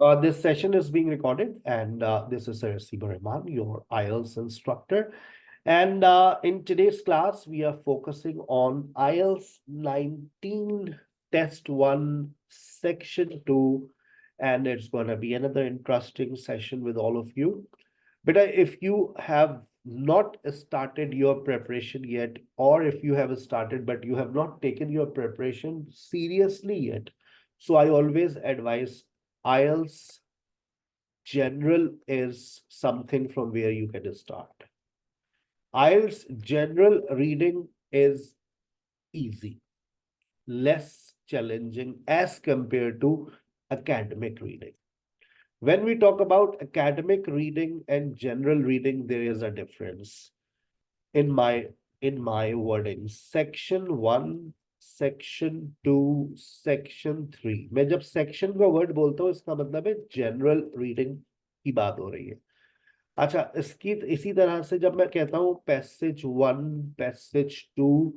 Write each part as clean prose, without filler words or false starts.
This session is being recorded, and this is Sir Siba Rahman, your IELTS instructor. And in today's class, we are focusing on IELTS 19 Test 1, Section 2, and it's going to be another interesting session with all of you. But if you have not started your preparation yet, or if you have started but you have not taken your preparation seriously yet, so I always advise IELTS General is something from where you can start. IELTS General reading is easy, less challenging as compared to academic reading. When we talk about academic reading and general reading, there is a difference in my wording. Section 1, Section 2, Section 3. मैं जब section का word बोलता हूँ, इसका मतलब है general reading की बात हो रही है. अच्छा, इसी तरह से जब मैं कहता हूँ पैसेज 1, पैसेज 2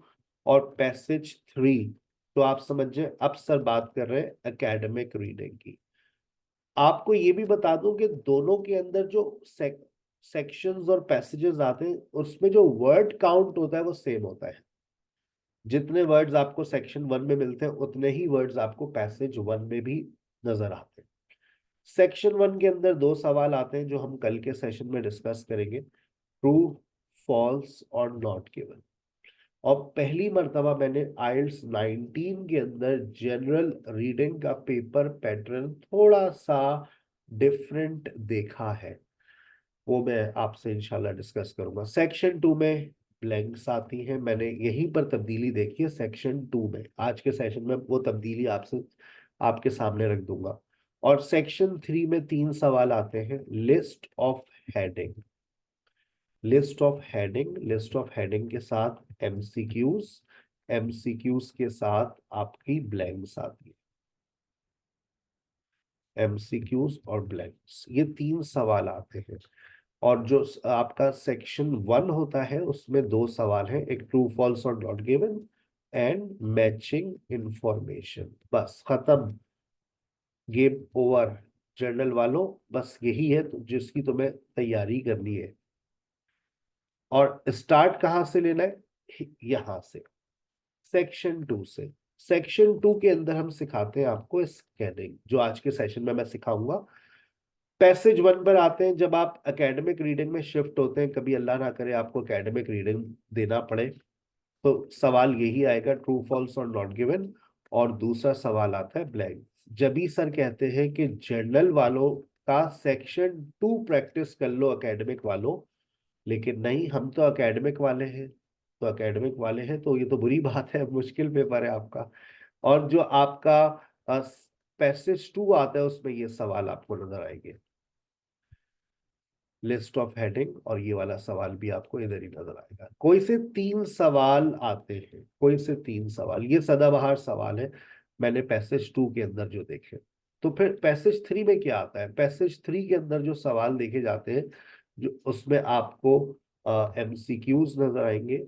और पैसेज 3, तो आप समझिए अब सर बात कर रहे हैं एकेडमिक रीडिंग की. आपको ये भी बता दूं कि दोनों के अंदर जो सेक्शंस और पैसेजेस आते हैं, उसमें जो वर्ड काउंट होता है वो सेम होता है. जितने वर्ड्स आपको सेक्शन 1 में मिलते हैं, उतने ही वर्ड्स आपको पैसेज 1 में भी नजर आते हैं. सेक्शन 1 के अंदर 2 सवाल आते हैं जो हम कल के सेशन में डिस्कस करेंगे, ट्रू, फॉल्स और नॉट गिवन. और पहली मर्तबा मैंने आइल्स 19 के अंदर जनरल रीडिंग का पेपर पैटर्न थोड़ा सा डिफरेंट देखा है, वो मैं आपसे इंशाल्लाह डिस्कस करूंगा. सेक्शन 2 में ब्लैंक्स आती हैं, मैंने यहीं पर तब्दीली देखी है सेक्शन 2 में. आज के सेशन में वो तब्दीली आपके सामने रख दूंगा. और सेक्शन 3 में 3 सवाल आते हैं. List of heading, list of heading, list of heading के साथ एमसीक्यूज, एमसीक्यूज के साथ आपकी ब्लैंक्स आती है. एमसीक्यूज और ब्लैंक्स, ये 3 सवाल आते हैं. और जो आपका सेक्शन 1 होता है उसमें 2 सवाल हैं, एक ट्रू फॉल्स और not given and matching information. बस खत्म, गेम ओवर. जर्नल वालों, बस यही है जिसकी तुम्हें तैयारी करनी है. और स्टार्ट कहां से लेना है? यहां से, सेक्शन 2 से. सेक्शन 2 के अंदर हम सिखाते हैं आपको स्कैनिंग, जो आज के सेशन में मैं सिखाऊंगा. पैसेज 1 पर आते हैं. जब आप एकेडमिक रीडिंग में शिफ्ट होते हैं, कभी अल्लाह ना करे आपको एकेडमिक रीडिंग देना पड़े, तो सवाल यही आएगा, ट्रू फॉल्स और नॉट गिवन. और दूसरा सवाल आता है ब्लैंक. जब ही सर कहते हैं कि जर्नल वालों का सेक्शन 2 प्रैक्टिस कर लो एकेडमिक वालों, लेकिन नहीं, हम तो एकेडमिक वाले हैं. तो एकेडमिक वाले हैं तो ये तो बुरी बात है, मुश्किल पेपर है आपका. और जो आपका पैसेज 2 आता है उसमें ये सवाल आपको नजर आएंगे, लिस्ट ऑफ हेडिंग, और ये वाला सवाल भी आपको इधर ही नजर आएगा. कोई से 3 सवाल आते हैं, कोई से 3 सवाल, ये सदाबहार सवाल है मैंने पैसेज 2 के अंदर जो देखे. तो फिर पैसेज 3 में क्या आता है? पैसेज 3 के अंदर जो सवाल देखे जाते हैं, जो उसमें आपको एमसीक्यूज नजर आएंगे.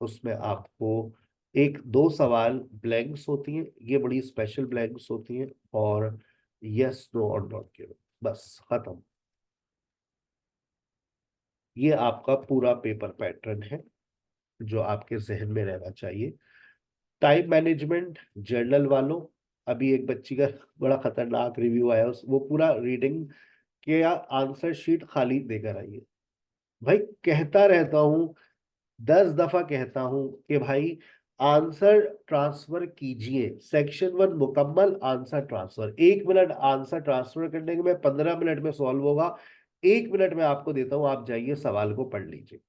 उसमें आपको 1-2 सवाल ब्लैंक्स होती हैं, ये बड़ी स्पेशल ब्लैंक्स होती हैं, और यस, नो और नॉट गिवन. बस खत्म. ये आपका पूरा पेपर पैटर्न है जो आपके जहन में रहना चाहिए. टाइम मैनेजमेंट जर्नल वालों, अभी एक बच्ची का बड़ा खतरनाक रिव्यू आया, वो पूरा रीडिंग के आंसर शीट खाली देकर आई है. भाई कहता रहता हूँ, 10 दफा कहता हूं कि भाई आंसर ट्रांसफर कीजिए. सेक्शन 1 मुकम्मल, answer transfer 1 minute. Answer transfer करने के में 15 मिनट में सॉल्व होगा. 1 मिनट में आपको देता हूं, आप जाइए सवाल को पढ़ लीजिए.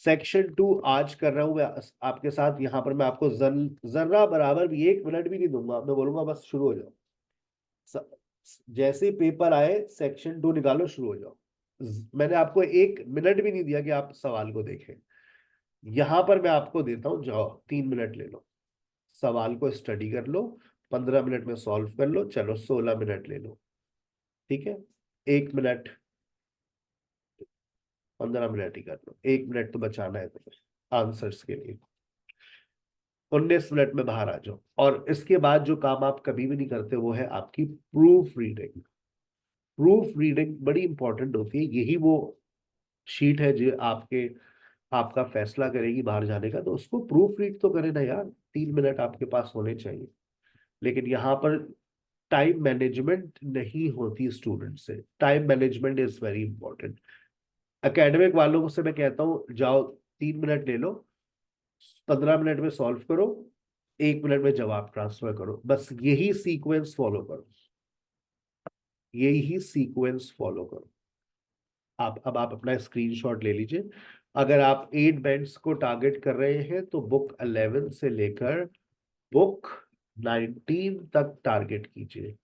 सेक्शन 2 आज कर रहा हूं मैं आपके साथ. यहां पर मैं आपको जर्रा बराबर भी 1 मिनट भी नहीं दूंगा. मैं बोलूंगा बस शुरू हो जाओ. जैसे ही पेपर आए सेक्शन 2 निकालो, शुरू हो जाओ. मैंने आपको 1 मिनट भी नहीं दिया कि आप सवाल को देखें. यहां पर मैं आपको देता हूं, जाओ 3 मिनट ले लो, सवाल को स्टडी कर लो, 15 मिनट में सॉल्व कर लो. चलो 16 मिनट ले लो, ठीक है. 1 मिनट, 15 मिनट ही कर लो. 1 मिनट तो बचाना है तुम्हें आंसर्स के लिए. 19 मिनट में बाहर आ जाओ. और इसके बाद जो काम आप कभी भी नहीं करते वो है आपकी प्रूफ रीडिंग. प्रूफ रीडिंग बड़ी इंपॉर्टेंट होती है। यही वो शीट है जो आपका फैसला करेगी बाहर जाने का। तो उसको प्रूफ रीड तो करें ना यार, 3 मिनट आपके पास होने चाहिए। लेकिन यहाँ पर टाइम मैनेजमेंट नहीं होती स्टूडेंट से। Time management is very important. Academic वालों से मैं कहता हूँ जाओ 3 मिनट ले लो, 15 मिनट में सॉल्व करो, 1 मिनट में जवाब ट्रांसफर करो, बस यही सीक्वेंस फॉलो करो, यही सीक्वेंस फॉलो करो। आप अपना स्क्रीनशॉट ले लीजिए। अगर आप 8 बैंड्स को टारगेट कर रहे हैं तो बुक 11 से लेकर बुक 19 तक टारगेट कीजिए।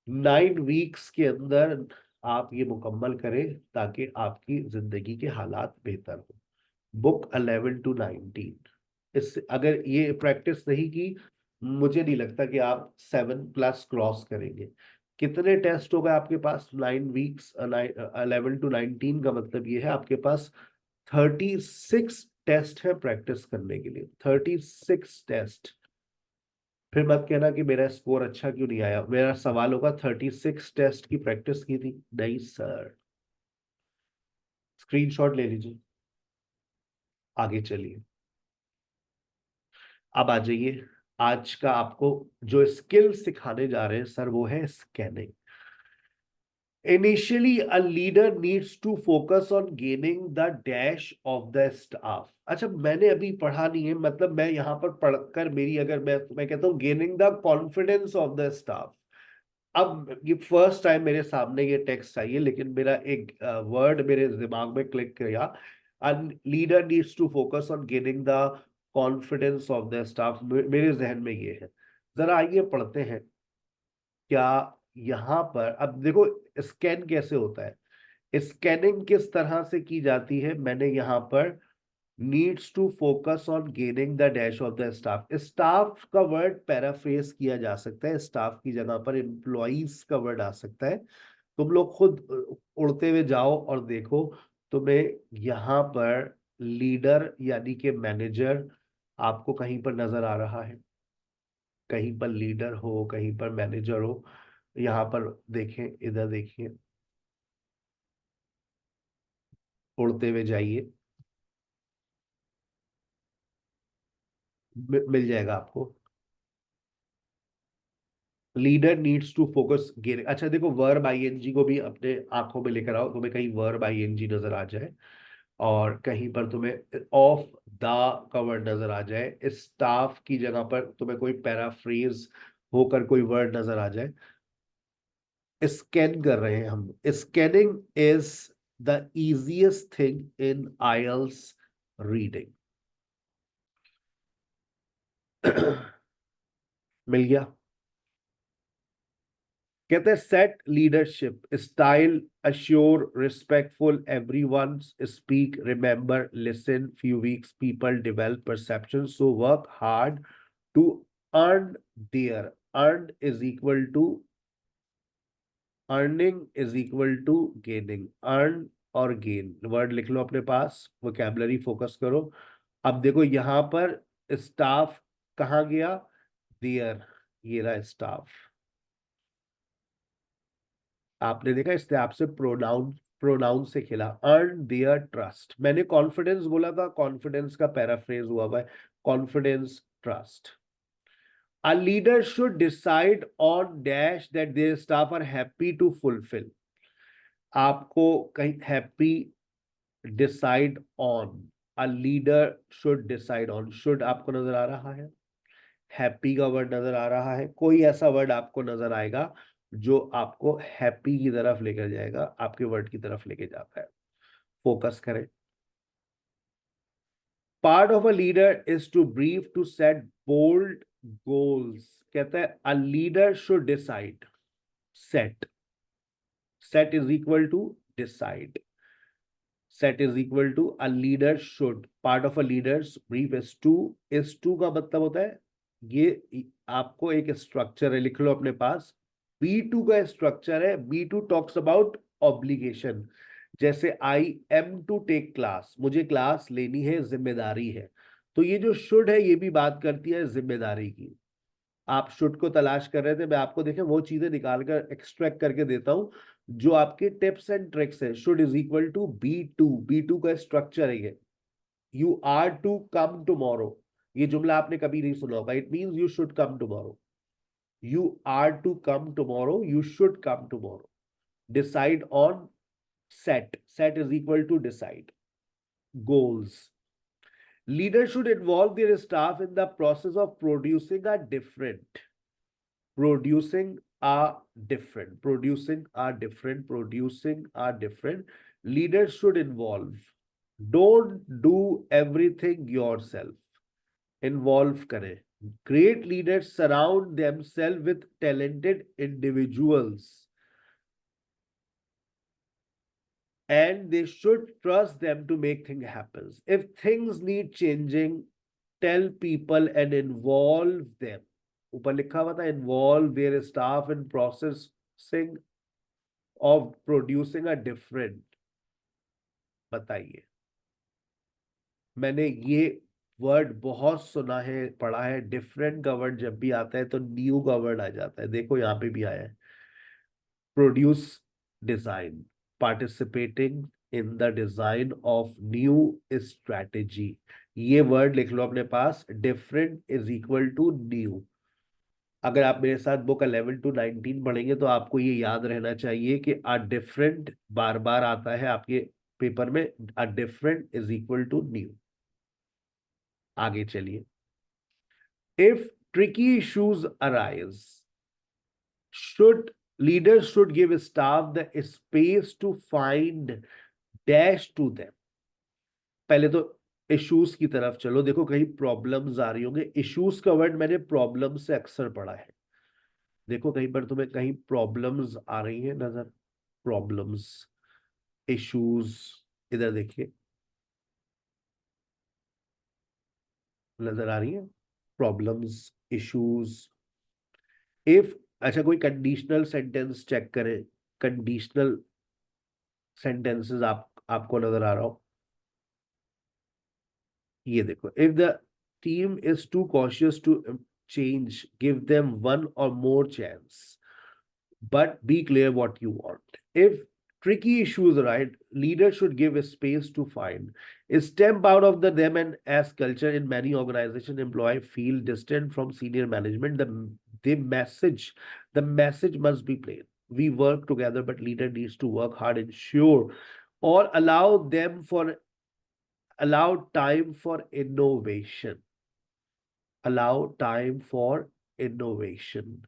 9 वीक्स के अंदर आप ये मुकम्मल करें ताकि आपकी जिंदगी के हालात बेहतर हो। बुक 11 to 19, इससे अगर ये प्रैक्टिस नहीं की, मुझे नहीं लगता कि आप 7+ क्रॉस करेंगे। कितने टेस्ट हो गए आपके पास? 9 वीक्स, 11 to 19 का मतलब ये है आपके पास 36 टेस्ट है प्रैक्टिस करने के लिए। 36 टेस्ट। फिर मत कहना कि मेरा स्कोर अच्छा क्यों नहीं आया। मेरा सवाल होगा 36 टेस्ट की प्रैक्टिस की थी? नहीं सर। स्क्रीनशॉट ले लीजिए, आगे चलिए। अब आ जाइए, आज का आपको जो स्किल सिखाने जा रहे हैं सर वो है scanning. Initially a leader needs to focus on gaining the dash of the staff. अच्छा, मैंने अभी पढ़ा नहीं है, मतलब मैं यहाँ पर पढ़कर मेरी, अगर मैं कहता हूँ gaining the confidence of the staff. अब ये फर्स्ट टाइम मेरे सामने ये टेक्स्ट आई है, लेकिन मेरा एक वर्ड मेरे दिमाग में क्लिक किया। Leader needs to focus on gaining the confidence of the staff. मेरे जहन में ये है। जरा आइए पढ़ते हैं। क्या यहाँ पर अब देखो स्कैन कैसे होता है, स्कैनिंग किस तरह से की जाती है। मैंने यहाँ पर needs to focus on gaining the dash of the staff. Staff का वर्ड पैराफ्रेज किया जा सकता है, स्टाफ की जगह पर एम्प्लॉइज का वर्ड आ सकता है। तुम लोग खुद उड़ते हुए जाओ और देखो, तुम्हें यहाँ पर लीडर यानी कि मैनेजर आपको कहीं पर नजर आ रहा है? कहीं पर लीडर हो, कहीं पर मैनेजर हो? यहाँ पर देखें, इधर देखिए, उड़ते हुए जाइए, मिल जाएगा आपको। Leader needs to focus gain. अच्छा देखो, वर्ब आईएनजी को भी अपने आंखों में लेकर आओ। तुम्हें कहीं वर्ब आईएनजी नजर आ जाए और कहीं पर तुम्हें ऑफ द का वर्ड नजर आ जाए, स्टाफ की जगह पर तुम्हें कोई पैराफ्रेज होकर कोई वर्ड नजर आ जाए। स्कैन कर रहे हैं हम। Scanning is the easiest thing in IELTS reading. मिल गया? कहते हैं set leadership style, assure, respectful, everyone, speak, remember, listen, few weeks, people develop perception, so work hard to earn their. Earn is equal to earning is equal to gaining. Earn और gain word लिख लो अपने पास, vocabulary focus करो। अब देखो यहाँ पर स्टाफ कहाँ गया? देयर। ये रहा स्टाफ। आपने देखा इसने आपसे प्रोनाउन प्रोनाउन से खेला। Earn there trust. मैंने कॉन्फिडेंस बोला था, कॉन्फिडेंस का पैराफ्रेज हुआ है confidence trust. A leader should decide on dash that their staff are happy to fulfill। आपको कहीं happy decide on, a leader should decide on. Should आपको नजर आ रहा है? हैप्पी का वर्ड नजर आ रहा है? कोई ऐसा वर्ड आपको नजर आएगा जो आपको हैप्पी की तरफ लेकर जाएगा, आपके वर्ड की तरफ लेके जाता है? फोकस करें। Part of a leader is to brief, to set bold goals. कहता है a leader should decide. Set, set is equal to decide. Set is equal to a leader should. Part of a leader's brief is to का मतलब होता है, ये आपको एक structure है, लिख लो अपने पास। B2 का स्ट्रक्चर है। B2 talks about obligation. जैसे I am to take class, मुझे क्लास लेनी है, जिम्मेदारी है। तो ये जो शुड है ये भी बात करती है जिम्मेदारी की। आप शुड को तलाश कर रहे थे, मैं आपको देखें वो चीजें निकाल कर एक्सट्रैक्ट करके देता हूं जो आपके टिप्स एंड ट्रिक्स है should is equal to be to का स्ट्रक्चर है ये। You are to come tomorrow, ये जुमला आपने कभी नहीं सुना होगा। It means you should come tomorrow, you are to come tomorrow, you should come tomorrow. Decide on set is equal to decide. Goals. Leaders should involve their staff in the process of producing a different, producing a producing a different. Leaders should involve. Don't do everything yourself. Involve kare. Great leaders surround themselves with talented individuals, and they should trust them to make things happen. If things need changing, tell people and involve them. ऊपर लिखा हुआ था involve their staff in processing of producing a different. बताइए, मैंने ये word बहुत सुना है, पढ़ा है। डिफरेंट का वर्ड जब भी आता है तो न्यू का वर्ड आ जाता है। देखो यहाँ पे भी आया है, produce design, participating in the design of new strategy. ये वर्ड लिख लो अपने पास, different is equal to new। अगर आप मेरे साथ बुक 11 to 19 पढ़ेंगे तो आपको ये याद रहना चाहिए कि a different बार बार आता है आपके पेपर में। a different is equal to new। आगे चलिए। if tricky issues arise, should leaders should give staff the space to find dash to them। पहले तो इश्यूज की तरफ चलो। देखो कहीं प्रॉब्लम्स आ रही होंगे। इश्यूज का वर्ड मैंने प्रॉब्लम से अक्सर पढ़ा है। देखो कहीं पर तुम्हें कहीं प्रॉब्लम्स आ रही है नजर, प्रॉब्लम्स, इश्यूज, इधर देखिए नजर आ रही है प्रॉब्लम्स, इश्यूज। इफ, अच्छा कोई कंडीशनल सेंटेंस चेक करें, कंडीशनल सेंटेंसेस आपको नजर आ रहा हो। ये देखो, if the team is to cautious to change, give them one or more chance, but be clear what you want. If tricky issues arise, leaders should give a space to find, step out of them. And as culture in many organizations, employees feel distant from senior management, the message must be plain. We work together, but leader needs to work hard, ensure or allow time for innovation. Allow time for innovation,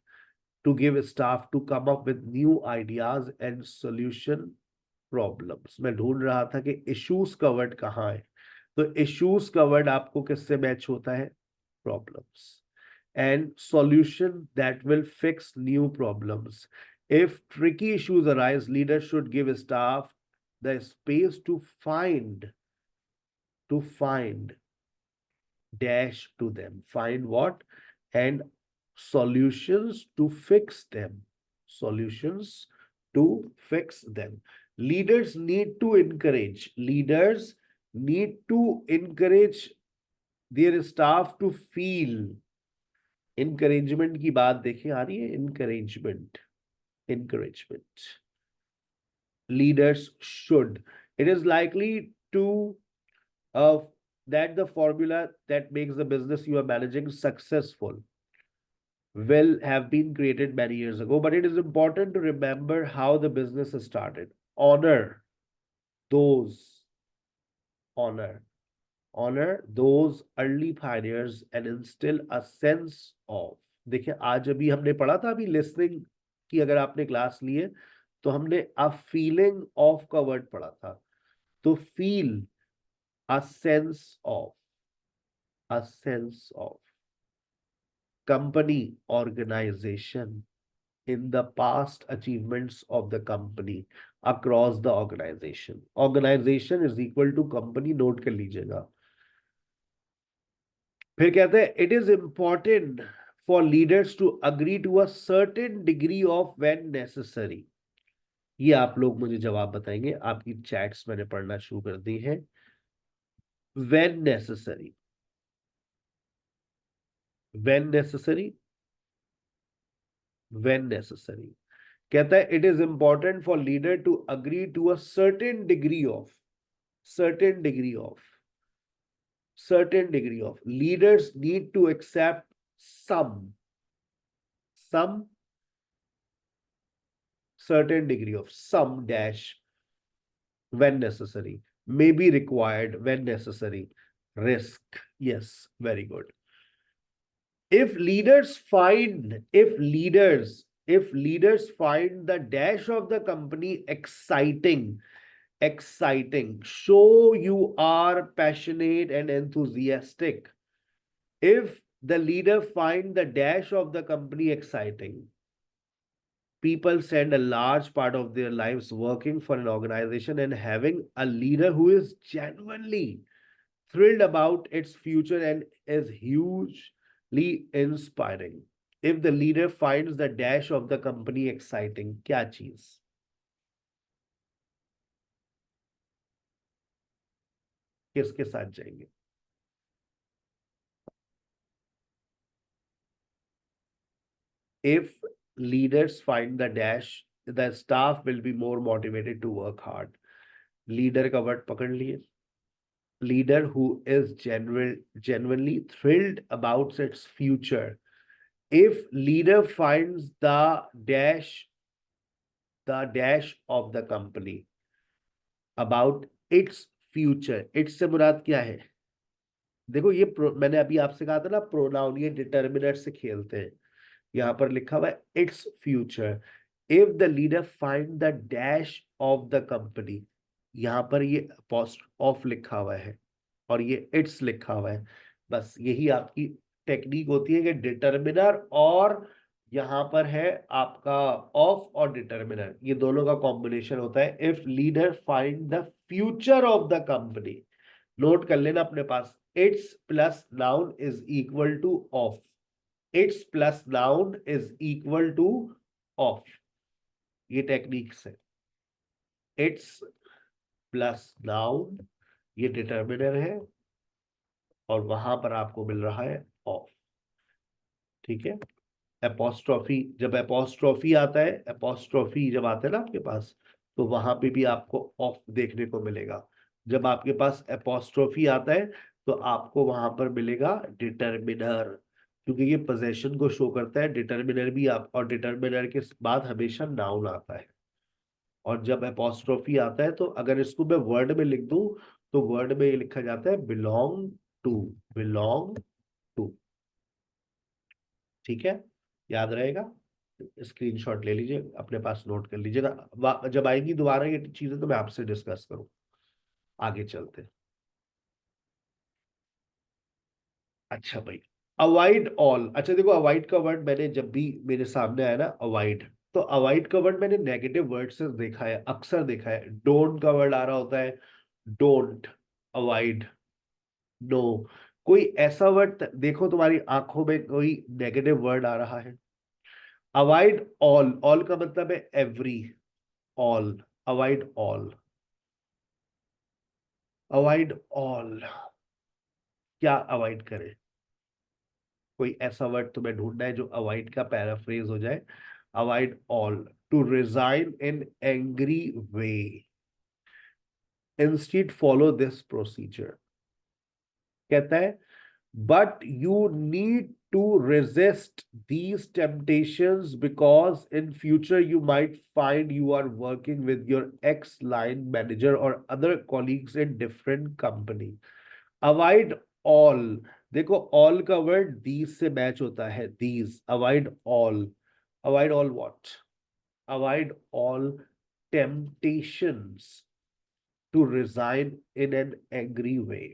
to give staff to come up with new ideas and solution problems। मैं ढूंढ रहा था कि issues covered कहाँ है, तो issues covered आपको किससे मैच होता है? Problems and solution that will fix new problems। If tricky issues arise, leaders should give staff the space to find dash to them, find what? And solutions to fix them, solutions to fix them। Leaders need to encourage their staff to feel। encouragement की बात देखिए आ रही है, encouragement। Leaders should, it is likely to that the formula that makes the business you are managing successful will have been created many years ago, but it is important to remember how the business started. Honor those, honor those early pioneers and instill a sense of। देखिए आज अभी हमने पढ़ा था, अभी listening की अगर आपने क्लास ली है तो हमने अ फीलिंग ऑफ का वर्ड पढ़ा था। तो feel, a sense of, a sense of company organization in the past achievements of the company across the organization। organization is equal to company, note कर लीजिएगा। फिर कहते हैं it is important for leaders to agree to a certain degree of when necessary। ये आप लोग मुझे जवाब बताएंगे, आपकी चैट्स मैंने पढ़ना शुरू कर दी है। when necessary, when necessary, when necessary। कहता है it is important for leader to agree to a certain degree of certain degree of certain degree of leaders need to accept some certain degree of some dash when necessary, may be required when necessary, risk. Yes, very good. If leaders find the dash of the company exciting, show you are passionate and enthusiastic. If the leader find the dash of the company exciting, people spend a large part of their lives working for an organization, and having a leader who is genuinely thrilled about its future and is hugely inspiring. If the leader finds the dash of the company exciting, क्या चीज किसके साथ जाएंगे? If leaders find the dash, the staff will be more motivated to work hard. Leader का word पकड़ लिए. Leader who is genuinely thrilled about its future. If leader finds the dash of the company about its future, its से मुराद क्या है? देखो ये मैंने अभी आपसे कहा था ना, प्रोनाउन ये डिटर्मिनर से खेलते हैं. यहाँ पर लिखा हुआ है its future. If the leader find the dash of the company, यहाँ पर ये पोस्ट ऑफ लिखा हुआ है और ये इट्स लिखा हुआ है. बस यही आपकी टेक्निक होती है कि डिटर्मिनर और यहाँ पर है आपका ऑफ और डिटर्मिनर, ये दोनों का कॉम्बिनेशन होता है. If leader find the future of the company, note कर लेना अपने पास, its plus noun is equal to of. Its plus noun is equal to of. ये टेक्निक से इट्स प्लस नाउन, ये डिटर्मिनर है और वहां पर आपको मिल रहा है ऑफ. ठीक है. एपोस्ट्रॉफी, जब एपोस्ट्रॉफी आता है, एपोस्ट्रॉफी जब आता है ना आपके पास, तो वहां पे भी आपको ऑफ देखने को मिलेगा. जब आपके पास एपोस्ट्रॉफी आता है तो आपको वहां पर मिलेगा डिटर्मिनर, क्योंकि ये पोजेशन को शो करता है. डिटर्मिनर भी आप, और डिटर्मिनर के बाद हमेशा नाउन आता है. और जब एपोस्ट्रॉफी आता है तो अगर इसको मैं वर्ड में लिख दूं तो वर्ड में ये लिखा जाता है बिलोंग टू. Belong to. ठीक है, याद रहेगा. स्क्रीनशॉट ले लीजिए, अपने पास नोट कर लीजिएगा. जब आएंगी दोबारा ये चीजें तो मैं आपसे डिस्कस करूं. आगे चलते हैं. अच्छा भाई, अवॉइड ऑल. अच्छा देखो, अवॉइड का वर्ड मैंने जब भी मेरे सामने आया ना अवॉइड, तो अवॉइड का वर्ड मैंने नेगेटिव वर्ड से देखा है, अक्सर देखा है. डोंट का वर्ड आ रहा होता है, डोंट. Avoid, no. कोई ऐसा वर्ड देखो तुम्हारी आंखों में, कोई नेगेटिव वर्ड आ रहा है? Avoid all. ऑल का मतलब है every, all. Avoid all, avoid all. क्या अवॉइड करें? कोई ऐसा वर्ड तुम्हें ढूंढना है जो अवॉइड का पैराफ्रेज हो जाए. Avoid all. To resign in angry way, instead follow this procedure. कहता है but you need to resist these temptations because in future you might find you are working with your ex line manager or other colleagues in different company. Avoid all. देखो all का word these से match होता है, these. Avoid all. Avoid all what? Avoid all temptations to resign in an angry way.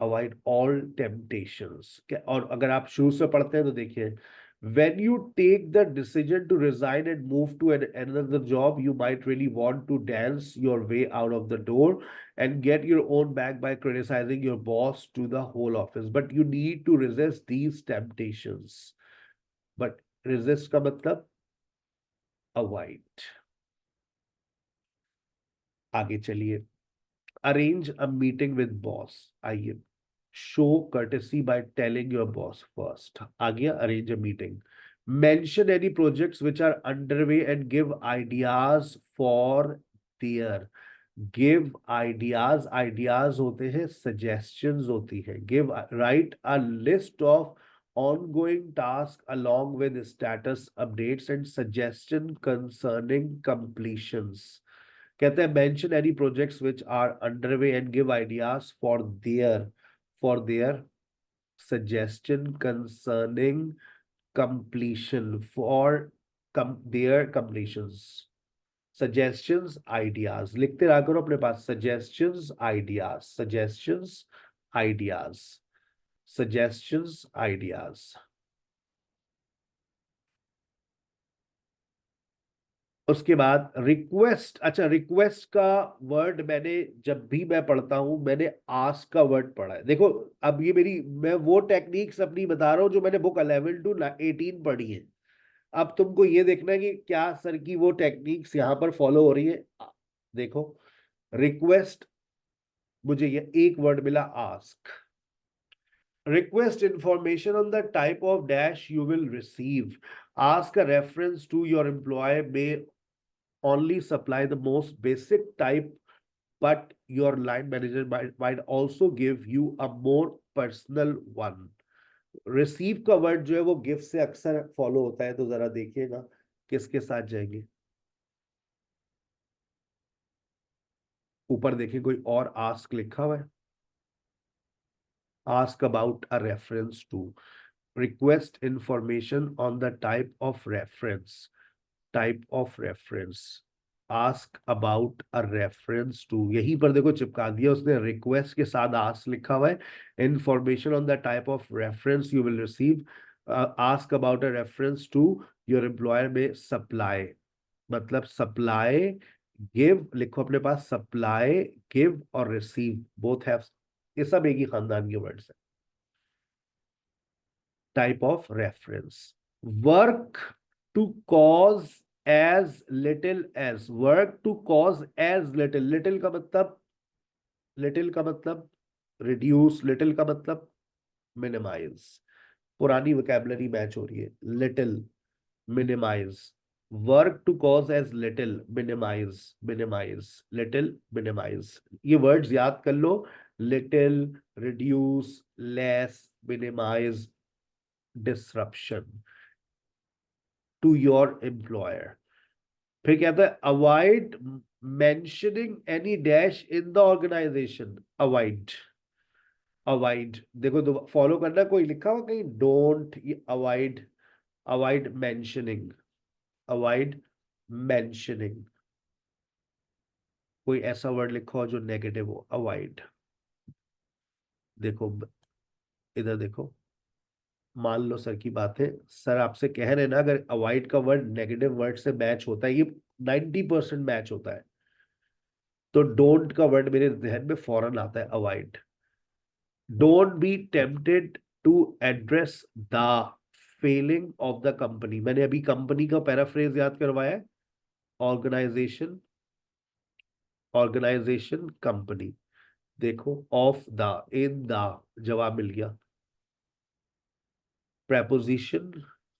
Avoid all temptations. और अगर आप शुरू से पढ़ते हैं तो देखिए, when you take the decision to resign and move to another job, you might really want to dance your way out of the door and get your own back by criticizing your boss to the whole office. But you need to resist these temptations. But resist का मतलब avoid. आगे चलिए. Arrange a meeting with boss. आइए. Show courtesy by telling your boss first. आ गया arrange a meeting. Mention any projects which are underway and give ideas for their. Give ideas, ideas होते हैं, suggestions होती है। Give, write a list of ongoing task along with status updates and suggestion concerning completions। कहते हैं mention any projects which are underway and give ideas for their suggestion concerning completion for their completions। suggestions ideas लिखते रहा करो अपने पास, suggestions ideas, suggestions ideas, suggestions ideas। उसके बाद request. अच्छा, request का वर्ड मैंने जब भी मैं पढ़ता हूं, मैंने आस्क का वर्ड पढ़ा है। देखो, अब ये मैं वो टेक्निक्स अपनी बता रहा हूं जो मैंने बुक 11 to 18 पढ़ी है। अब तुमको ये देखना है कि क्या सर की वो टेक्निक्स यहां पर फॉलो हो रही है। देखो, रिक्वेस्ट, मुझे ये एक वर्ड मिला, ask. request information on the type of dash you will receive। ask a reference to your employee may only supply the most basic type, but your line manager might also give you a more personal one। receive का word जो है वो gift से अक्सर follow होता है, तो जरा देखिएगा किसके साथ जाएंगे। ऊपर देखिए कोई और आस्क लिखा हुआ है। ask about a reference to, request information on the type of reference, type of reference, ask about a reference to। यहीं पर देखो चिपका दिया उसने, रिक्वेस्ट के साथ ask लिखा हुआ है। information on the type of reference you will receive, ask about a reference to your employer में supply, मतलब supply, give लिखो अपने पास, supply, give और receive both have, ये सब एक ही खानदान के वर्ड्स है। type of reference। work to cause as little as, work to cause as little, little का मतलब, little का मतलब reduce, little का मतलब minimize। पुरानी vocabulary मैच हो रही है। little, minimize, work to cause as little, minimize, minimize, little, minimize। ये words याद कर लो, little, reduce, less, minimize, disruption to your employer। फिर कहता है avoid mentioning any dash in the organization. Avoid, avoid देखो फॉलो करना, कोई लिखा हुआ कहीं don't, avoid, avoid mentioning, avoid mentioning. कोई ऐसा वर्ड लिखो हो जो नेगेटिव हो, अवॉइड। देखो इधर देखो, मान लो सर की बात है, सर आपसे कह रहे हैं ना, अगर अवॉइड का वर्ड नेगेटिव वर्ड से मैच होता है, ये 90% मैच होता है, तो डोंट का वर्ड मेरे जहन में फौरन आता है, avoid. Don't be tempted to address the failing of the company. मैंने अभी कंपनी का पैराफ्रेज याद करवाया है, ऑर्गेनाइजेशन, ऑर्गेनाइजेशन, कंपनी। देखो ऑफ द, इन द, जवाब मिल गया। preposition,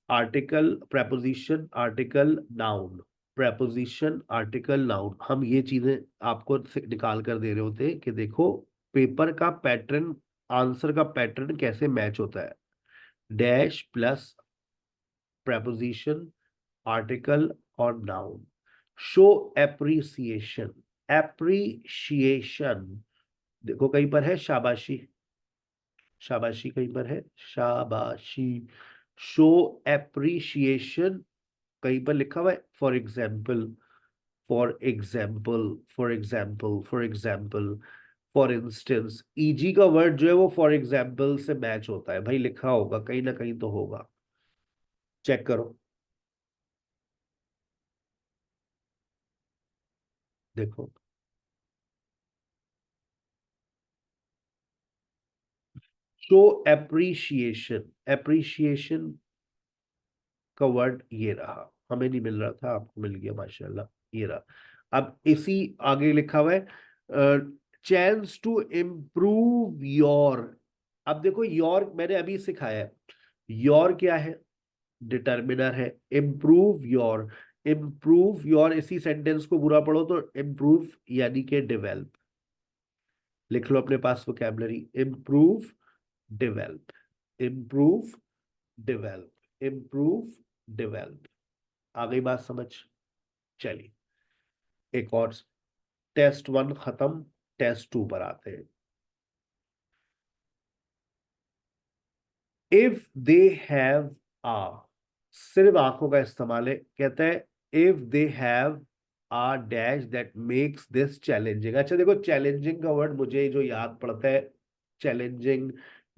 article, preposition, article, noun, preposition, article, noun। हम ये चीजें आपको निकाल कर दे रहे होते हैं कि देखो पेपर का पैटर्न, आंसर का पैटर्न कैसे मैच होता है। डैश प्लस preposition, article और noun। शो एप्रिसिएशन, एप्रिशिएशन, देखो कहीं पर है शाबाशी, शाबाशी कहीं पर है, शाबाशी। शो एप्रिशिएशन कहीं पर लिखा हुआ है, for example, for example, for example, for example, for instance. Easy का वर्ड जो है वो फॉर एग्जाम्पल से मैच होता है, भाई लिखा होगा कहीं ना कहीं तो होगा, चेक करो। देखो शो एप्रिशिएशन, एप्रिशिएशन का वर्ड ये रहा, हमें नहीं मिल रहा था, आपको मिल गया माशाल्लाह, ये रहा। अब इसी आगे लिखा हुआ है चांस टू इम्प्रूव योर। अब देखो योर मैंने अभी सिखाया है, योर क्या है, डिटर्मिनर है। इम्प्रूव योर इसी सेंटेंस को पूरा पढ़ो तो इम्प्रूव यानी कि डेवलप। लिख लो अपने पास vocabulary, improve develop, improve develop, improve develop. आ गई बात समझ? चलिए एक और, टेस्ट 1 खत्म, टेस्ट 2 पर आते हैं। इफ दे हैव आ, सिर्फ आंखों का इस्तेमाल है, कहता है if they have a dash that makes this challenging. अच्छा देखो, चैलेंजिंग का वर्ड मुझे जो याद पड़ता है, चैलेंजिंग,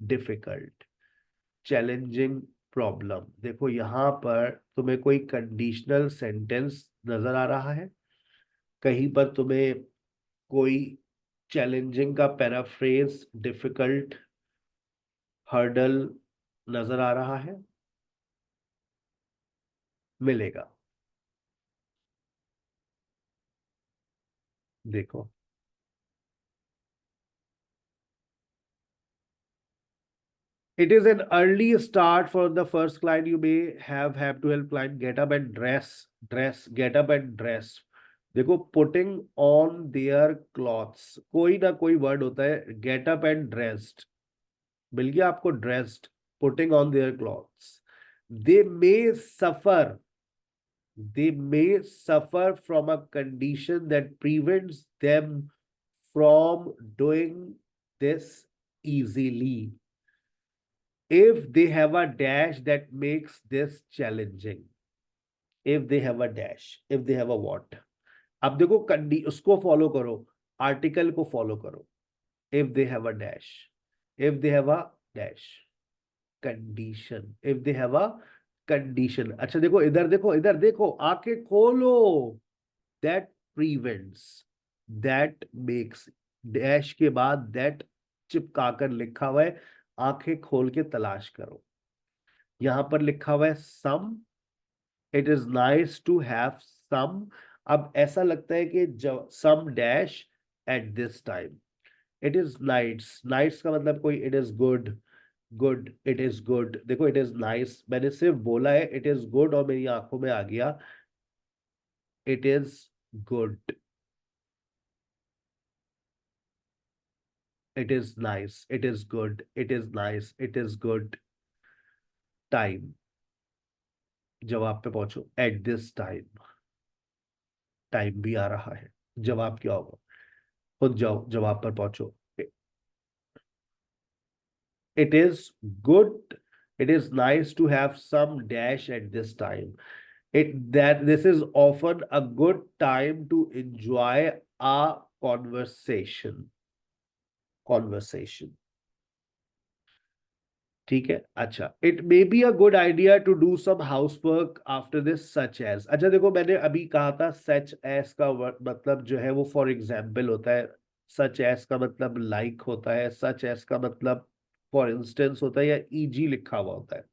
डिफिकल्ट, चैलेंजिंग, प्रॉब्लम। देखो यहां पर तुम्हें कोई कंडीशनल सेंटेंस नजर आ रहा है? कहीं पर तुम्हें कोई चैलेंजिंग का पैराफ्रेज, डिफिकल्ट, हर्डल नजर आ रहा है? मिलेगा। देखो, it is an early start for the first client. You may have to help client get up and dress, get up and dress. देखो, putting on their clothes, कोई ना कोई वर्ड होता है, get up and dressed, मिल गया आपको, dressed, putting on their clothes. they may suffer they may suffer from a condition that prevents them from doing this easily. If they have a dash that makes this challenging, if they have a dash, if they have a what, अब देखो कंडी उसको follow करो, article को follow करो। if they have a dash, if they have a dash, condition, if they have a condition. अच्छा देखो इधर, देखो इधर, देखो आंखें खोलो, that prevents, that makes, dash के बाद that चिपका कर लिखा हुआ है, आंखें खोल के तलाश करो। यहां पर लिखा हुआ है some, it is nice to have some. अब ऐसा लगता है कि some dash at this time, it is nights, nights का मतलब कोई, it is good, good, it is good. देखो इट इज नाइस, मैंने सिर्फ बोला है इट इज गुड और मेरी आंखों में आ गया it is good, it is nice, it is good, it is nice, it is good. Time, जवाब पे पहुंचो, एट दिस टाइम, टाइम भी आ रहा है, जवाब क्या होगा? खुद जाओ जवाब पर पहुंचो। It is good, it is nice to have some dash at this time. This is often a good time to enjoy a conversation. ठीक है, अच्छा, it may be a good idea to do some house work after this, such as. अच्छा देखो, मैंने अभी कहा था such as का मतलब जो है वो फॉर एग्जाम्पल होता है, सच एज का मतलब लाइक होता है, सच एज का मतलब फॉर इंस्टेंस होता है, या ईजी लिखा हुआ होता है।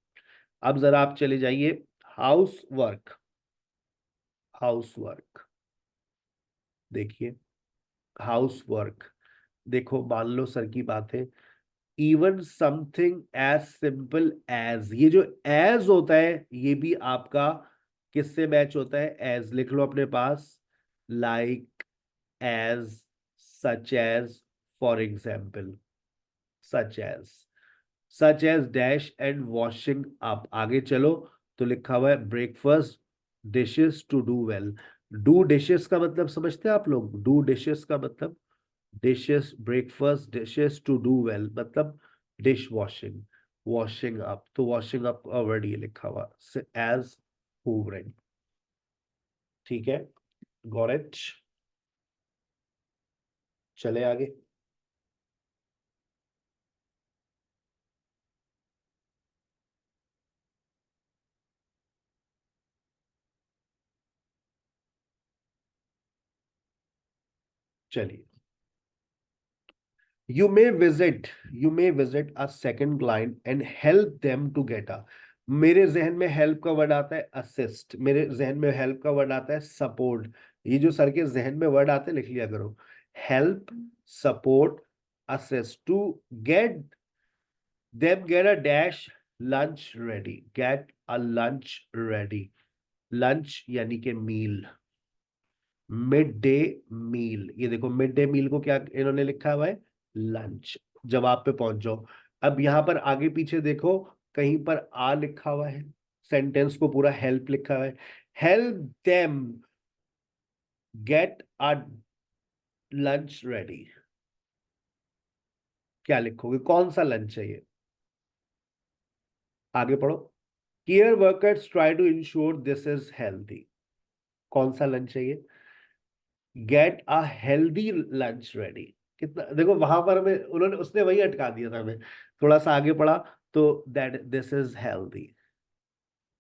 अब जरा आप चले जाइए, हाउस वर्क, हाउस वर्क, देखिए हाउस वर्क, देखो मान लो सर की बात है, even something as simple as, ये जो एज होता है ये भी आपका किससे मैच होता है? एज लिख लो अपने पास, like, as, such as, for example, such as, such as dash and washing up. आगे चलो तो लिखा हुआ है breakfast, dishes to do well. Do dishes का मतलब समझते हैं आप लोग? डू डिशेस का मतलब dishes, breakfast, dishes to do well मतलब डिश वॉशिंग, वॉशिंग अप, तो वॉशिंग अप का वर्ड ये लिखा हुआ एज होवरिंग। ठीक है, गॉट इट? चले आगे। चलिए, you may visit a second client and help them to get a, मेरे जहन में हेल्प का वर्ड आता है असिस्ट, मेरे जहन में हेल्प का वर्ड आता है सपोर्ट। ये जो सर के जहन में वर्ड आते हैं लिख लिया करो, help, support, assist, to get them get a dash lunch ready, get a lunch ready. Lunch यानी कि मील, मिड डे मील। ये देखो मिड डे मील को क्या इन्होंने लिखा हुआ है, लंच। जवाब पे पहुंच जाओ। अब यहां पर आगे पीछे देखो, कहीं पर आ लिखा हुआ है, सेंटेंस को पूरा हेल्प लिखा हुआ है। Help them get a lunch ready. क्या लिखोगे, कौन सा लंच है ये? आगे पढ़ो। Care workers try to ensure this is healthy. कौन सा लंच है ये? Get a healthy lunch ready. कितना देखो, वहां पर हमें उन्होंने उसने वही अटका दिया था हमें। थोड़ा सा आगे पढ़ा तो that this is healthy,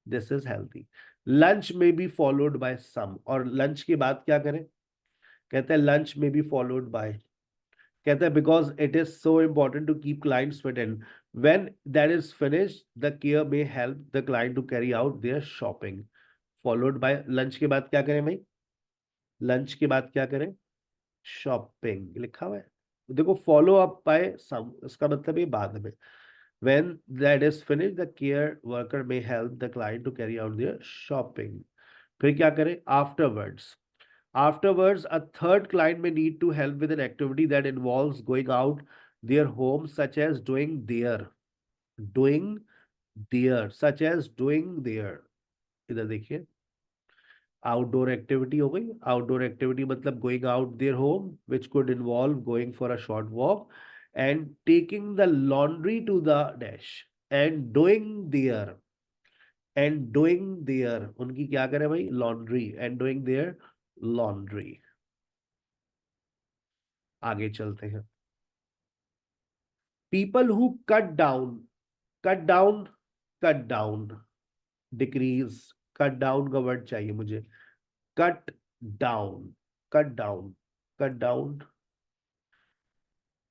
this is healthy. Lunch में बी फॉलोड बाय सम, और लंच के बाद क्या करें? कहते हैं लंच में बी फॉलोड बाय, कहते हैं because it is so important to keep clients fit in, when that is finished the care may help the client to carry out their shopping. Followed by, lunch के बाद क्या करें भाई? Lunch के बाद क्या करें? शॉपिंग लिखा हुआ है। देखो फॉलो अप बाय सम, इसका मतलब ये बाद में। when that is finished the care worker may help the client to carry out their shopping। फिर क्या करें? afterwards a third client may need to help with an activity that involves going out their home, such as doing such as doing their, इधर देखिए, outdoor activity हो गई। Outdoor activity मतलब going out their home, which could involve going for a short walk and taking the laundry to the dash and doing their उनकी क्या करें भाई? Laundry, and doing their laundry. आगे चलते हैं। People who cut down cut down decrease, cut down का word चाहिए मुझे। Cut down, cut down, cut down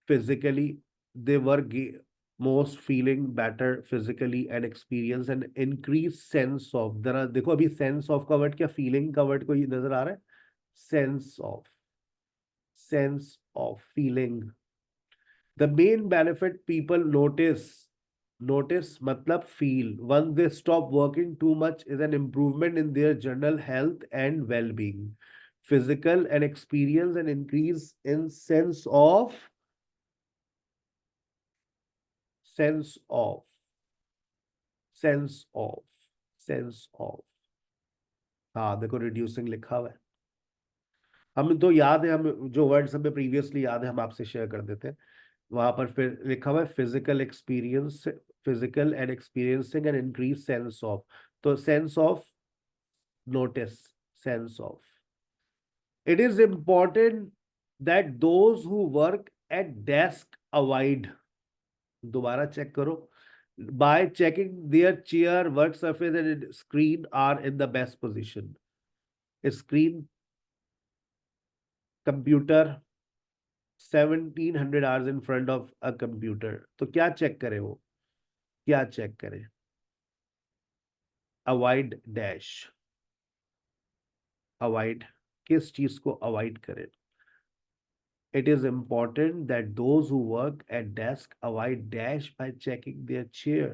physically, they were most feeling better physically and experience an increased sense of, जरा देखो अभी sense of का word क्या, feeling का word कोई नजर आ रहा है? sense of, sense of feeling। the main benefit people notice मतलब feel once they stop working too much is an improvement in their general health and well-being, physical, and experience an increase in sense of sense of, sense of. हाँ देखो reducing लिखा हुआ है। हम तो याद है, हम जो वर्ड्स हमें प्रीवियसली याद है हम आपसे शेयर कर देते हैं। वहां पर फिर लिखा हुआ है physical experience, physical and experiencing and increase sense of. तो sense of, notice, sense of. It is important that those who work at desk avoid, दोबारा चेक करो, by checking their chair, work surface and screen are in the best position। Screen, computer, 1700 hours in front of a computer, तो क्या check करें वो? क्या check करें? Avoid dash, avoid, किस चीज को अवॉइड करें? It is important that those who work at desk avoid dash by checking their chair।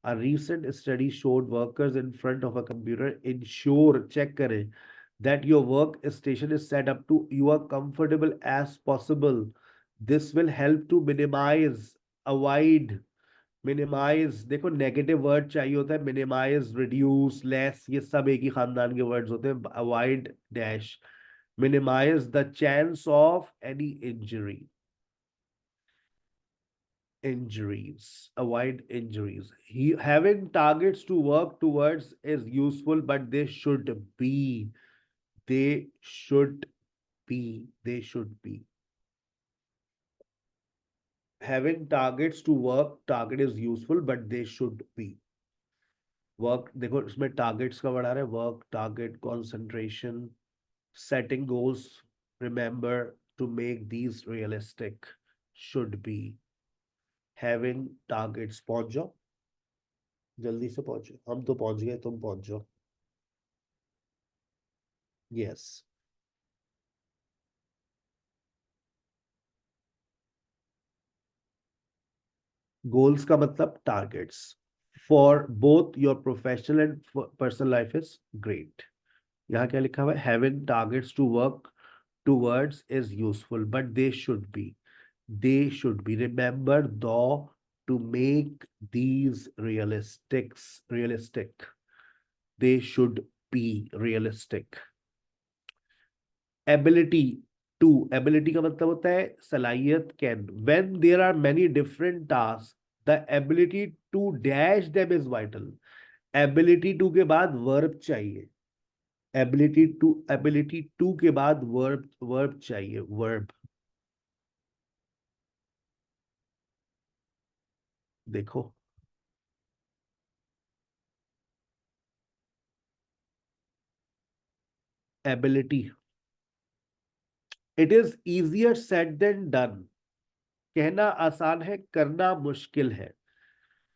A recent study showed workers in front of a computer ensure, check करें, that your workstation is set up to you are comfortable as possible। This will help to minimize, avoid, minimize, देखो negative word चाहिए होता है, minimise, reduce, less, ये सब एक ही खानदान के वर्ड्स होते हैं। Avoid dash, minimize the chance of any injuries, avoid injuries। Having targets to work towards is useful, but they should be having targets to work, target is useful but they should be। Work देखो इसमें targets का word आ रहा है, work, target, concentration, setting goals, remember to make these realistic, should be, having targets। पहुंच जाओ, जल्दी से पहुंचो, हम तो पहुंच गए, तुम पहुंच जाओ। यस, गोल्स का मतलब targets. For both your professional and personal life is great. यहाँ क्या लिखा हुआ है, having targets to work towards is useful but they should be remember though to make these realistic. They should be realistic. Ability का मतलब होता है सलाहियत। Can when there are many different tasks, the ability to dash them is vital. ability to के बाद verb चाहिए। ability to के बाद verb चाहिए, verb। देखो, ability, it is easier said than done। कहना आसान है, करना मुश्किल है।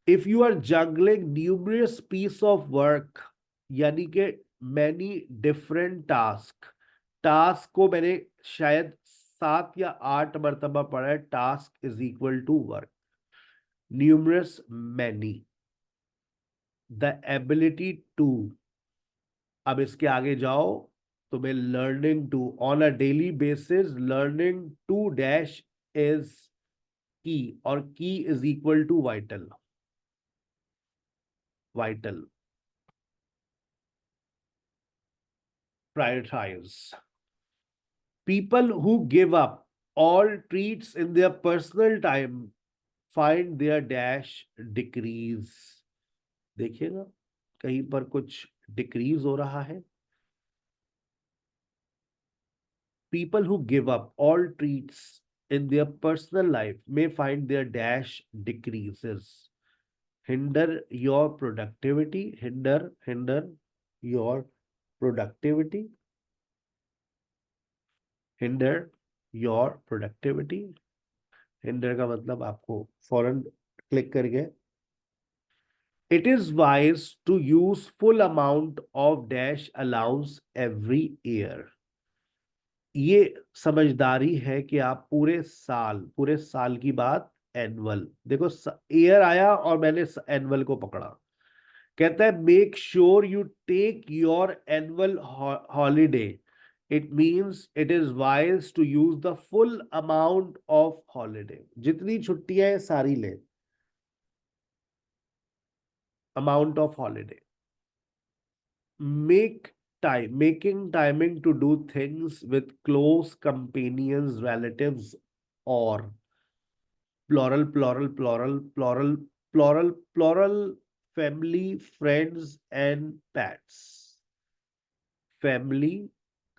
If you are juggling numerous piece of work, यानी कि मैनी डिफरेंट टास्क को मैंने शायद 7 या 8 मरतबा पढ़ा है। Task is equal to work, numerous many, the ability to. अब इसके आगे जाओ तो मैं learning to, on a daily basis learning to dash is key, और key is equal to vital. Prioritize. People who give up all treats in their personal time find their dash decrease। देखिएगा कहीं पर कुछ decrease हो रहा है। People who give up all treats in their personal life may find their dash decreases। Hinder your productivity, hinder your productivity, hinder your productivity। Hinder का मतलब आपको फौरन क्लिक करके, it is wise to use full amount of dash allowance every year. ये समझदारी है कि आप पूरे साल की बात एनुअल, देखो ईयर आया और मैंने एनुअल को पकड़ा। कहता है make sure you take your annual holiday. It means it is wise to use the full amount of holiday. जितनी छुट्टियां हैं सारी ले, amount of holiday। Making timing to do things with close companions, relatives, or plural family, friends and pets। Family,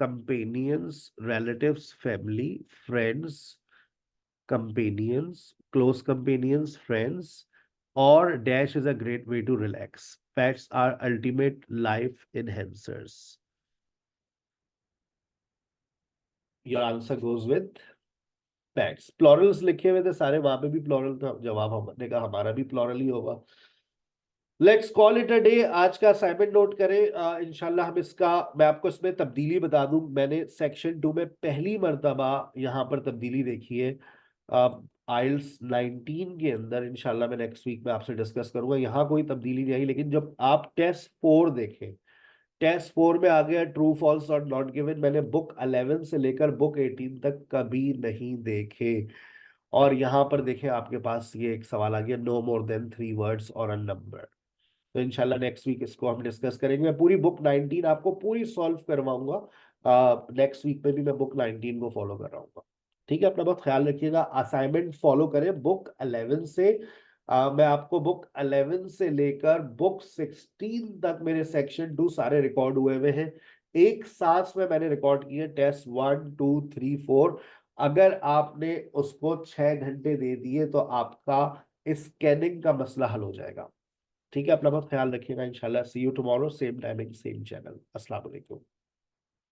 companions, relatives, family, friends, companions, close companions, friends, or dash is a great way to relax। Pets are ultimate life enhancers। Your answer goes with pets। प्लॉरल्स लिखे हुए थे सारे, वहां पे भी प्लॉरल था, जवाब हमने कहा हमारा भी प्लॉरल ही होगा। Let's call it a day. आज का असाइनमेंट नोट करें। इंशाल्लाह हम इसका, मैं आपको इसमें तब्दीली बता दूं, मैंने सेक्शन 2 में पहली मर्तबा यहाँ पर तब्दीली देखी है। आइल्स 19 के अंदर इंशाल्लाह मैं नेक्स्ट वीक में आपसे डिस्कस करूंगा, यहाँ कोई तब्दीली नहीं आई। लेकिन जब आप टेस्ट 4 देखें, टेस्ट 4 में आ गया ट्रू फॉल्स और नॉट गिवन, मैंने बुक 11 से लेकर बुक 18 तक कभी नहीं देखे। और यहाँ पर देखें आपके पास ये एक सवाल आ गया, नो मोर देन 3 वर्ड्स और अ नंबर। तो इंशाल्लाह नेक्स्ट वीक इसको हम डिस्कस करेंगे। मैं पूरी बुक 19 आपको पूरी सॉल्व करवाऊंगा। नेक्स्ट वीक में भी मैं बुक 19 को फॉलो कर रहा हूँ। ठीक है, अपना बहुत ख्याल रखिएगा। असाइनमेंट फॉलो करें बुक 11 से। मैं आपको बुक 11 से लेकर बुक 16 तक मेरे सेक्शन 2 सारे रिकॉर्ड हुए हुए हैं। एक साथ में मैंने रिकॉर्ड किए टेस्ट 1 2 3 4। अगर आपने उसको 6 घंटे दे दिए तो आपका स्कैनिंग का मसला हल हो जाएगा। ठीक है, अपना बहुत ख्याल रखिएगा। इंशाल्लाह see you tomorrow, same timing same channel. अस्सलाम वालेकुम।